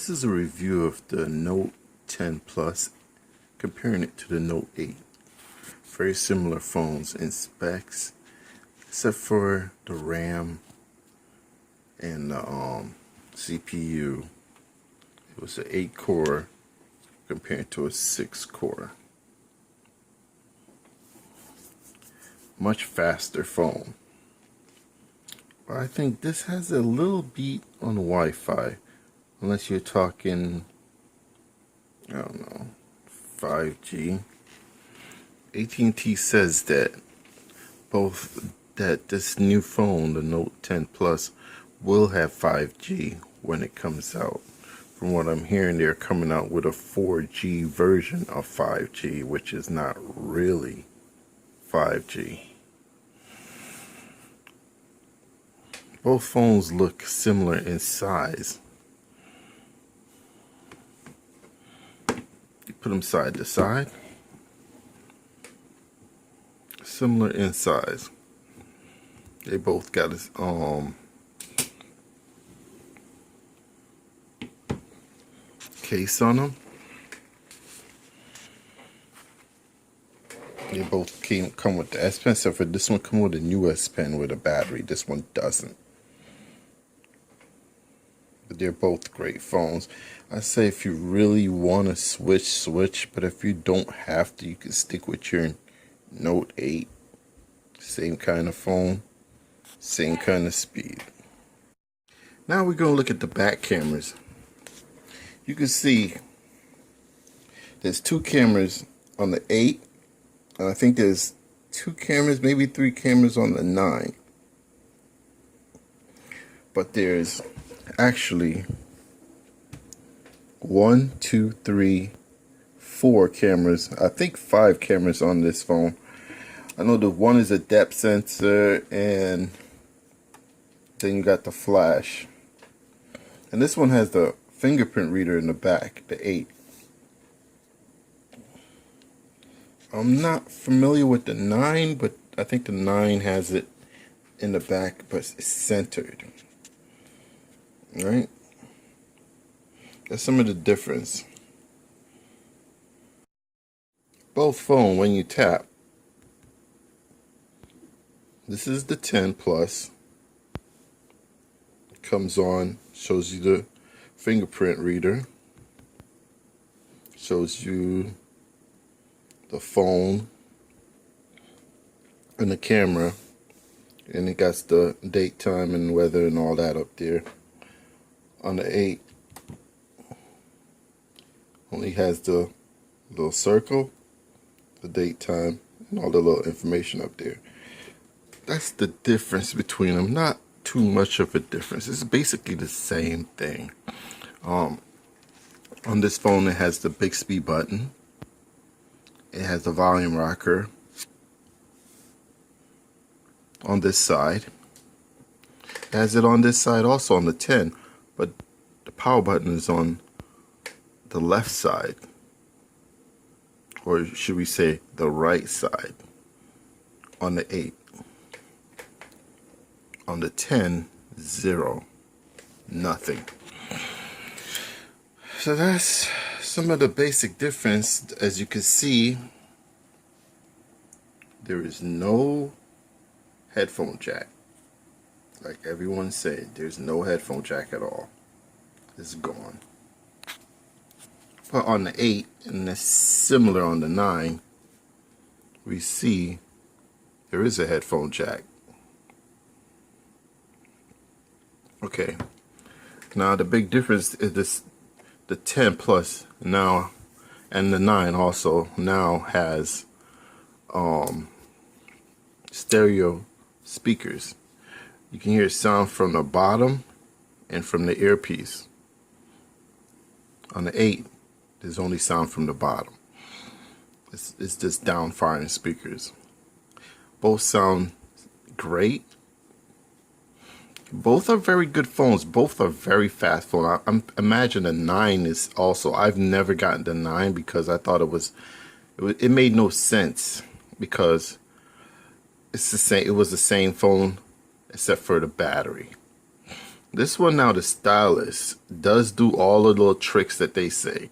This is a review of the Note 10 Plus, comparing it to the Note 8. Very similar phones in specs, except for the RAM and the CPU. It was an 8-core compared to a 6-core. Much faster phone. But I think this has a little beat on Wi-Fi. Unless you're talking, I don't know, 5G. AT&T says that this new phone, the Note 10 Plus, will have 5G when it comes out. From what I'm hearing, they're coming out with a 4G version of 5G, which is not really 5G. Both phones look similar in size. You put them side to side. Similar in size. They both got this case on them. They both come with the S Pen, except for this one come with a new S Pen with a battery. This one doesn't. But they're both great phones. I say if you really want to switch, but if you don't have to, you can stick with your Note 8. Same kind of phone, same kind of speed. Now we're going to look at the back cameras. You can see there's 2 cameras on the 8, and I think there's 2 cameras, maybe 3 cameras on the 9. But there's actually 1, 2, 3, 4 cameras. I think 5 cameras on this phone. I know the one is a depth sensor, and then you got the flash. And this one has the fingerprint reader in the back, the 8. I'm not familiar with the 9, but I think the 9 has it in the back, but it's centered. Right? That's some of the difference. Both phones, when you tap, this is the 10 Plus. It comes on, shows you the fingerprint reader, shows you the phone and the camera, and it got the date, time, and weather and all that up there. On the 8, only has the little circle, the date, time, and all the little information up there. That's the difference between them. Not too much of a difference. It's basically the same thing. On this phone, it has the Bixby button. It has the volume rocker on this side. It has it on this side also on the 10, but the power button is on the left side, or should we say the right side, on the 8. On the 10, 0, nothing. So that's some of the basic difference. As you can see, there is no headphone jack. Like everyone said, there's no headphone jack at all. It's gone. But on the 8, and it's similar on the 9, we see there is a headphone jack. Okay, now the big difference is this: the 10 Plus now, and the 9 also now has stereo speakers. You can hear sound from the bottom and from the earpiece. On the 8, there's only sound from the bottom. It's just down firing speakers. Both sound great. Both are very good phones. Both are very fast phones. I imagine the 9 is also. I've never gotten the 9 because I thought it made no sense, because it's the same. It was the same phone except for the battery. This one now, the stylus, does do all the little tricks that they say.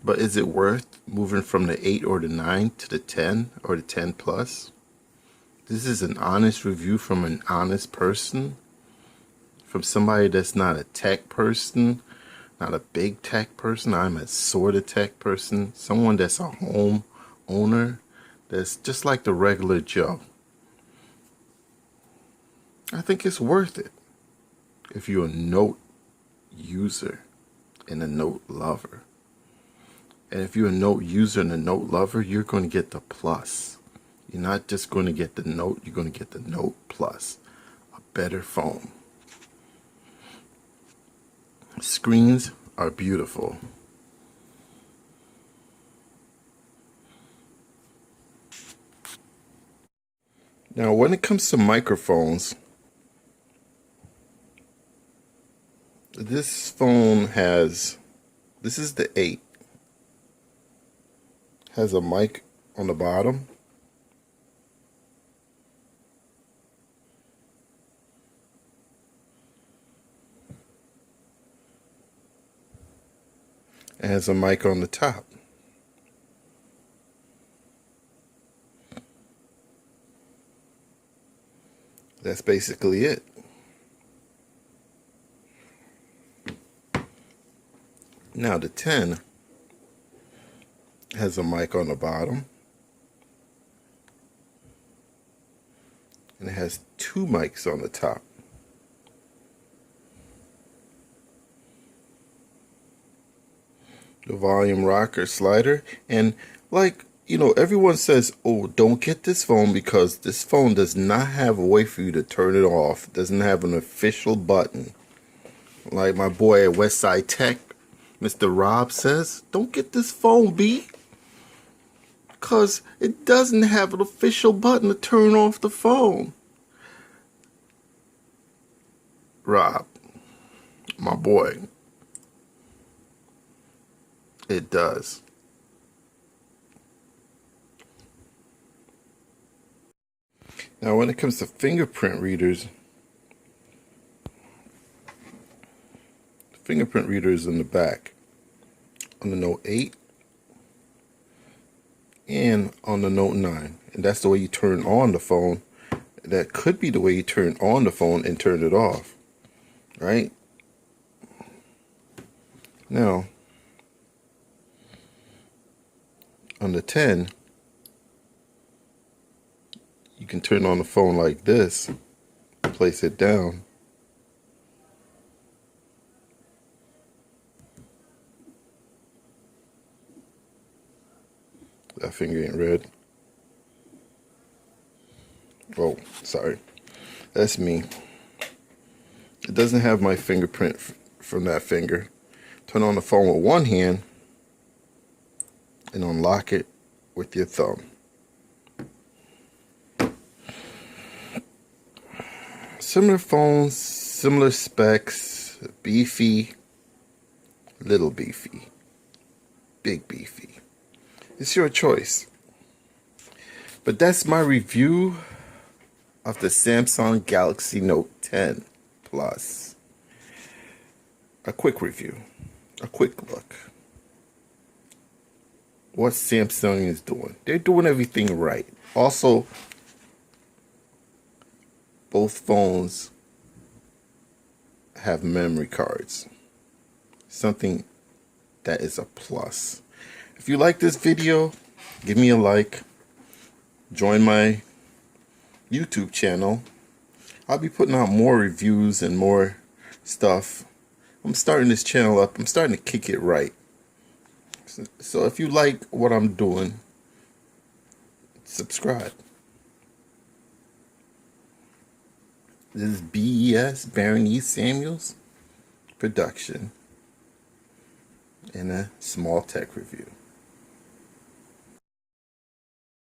But is it worth moving from the 8 or the 9 to the 10 or the 10 plus? This is an honest review from an honest person. From somebody that's not a tech person, not a big tech person. I'm a sort of tech person. Someone that's a home owner that's just like the regular Joe. I think it's worth it if you're a note user and a note lover. And if you're a note user and a note lover, you're going to get the plus. You're not just going to get the note, you're going to get the note plus. A better phone. Screens are beautiful. Now, when it comes to microphones, this phone has, this is the 8, has a mic on the bottom. It has a mic on the top. That's basically it. Now the 10 has a mic on the bottom. And it has 2 mics on the top. The volume rocker slider, and like, you know, everyone says, oh, don't get this phone because this phone does not have a way for you to turn it off. It doesn't have an official button. Like my boy at Westside Tech, Mr. Rob says, don't get this phone, B, because it doesn't have an official button to turn off the phone. Rob, my boy, it does. Now, when it comes to fingerprint readers, the fingerprint reader is in the back on the Note 8 and on the Note 9. And that's the way you turn on the phone. That could be the way you turn on the phone and turn it off, right? Now, on the 10, you can turn on the phone like this, place it down, that finger ain't red. Oh, sorry, that's me. It doesn't have my fingerprint from that finger. Turn on the phone with one hand and unlock it with your thumb. Similar phones, similar specs, beefy, little beefy, big beefy. It's your choice. But that's my review of the Samsung Galaxy Note 10 Plus. A quick review, a quick look. What Samsung is doing. They're doing everything right. Also, both phones have memory cards. Something that is a plus. If you like this video, give me a like. Join my YouTube channel. I'll be putting out more reviews and more stuff. I'm starting this channel up. I'm starting to kick it right. So if you like what I'm doing, subscribe. This is BES, Baron E. Samuels production in a small tech review.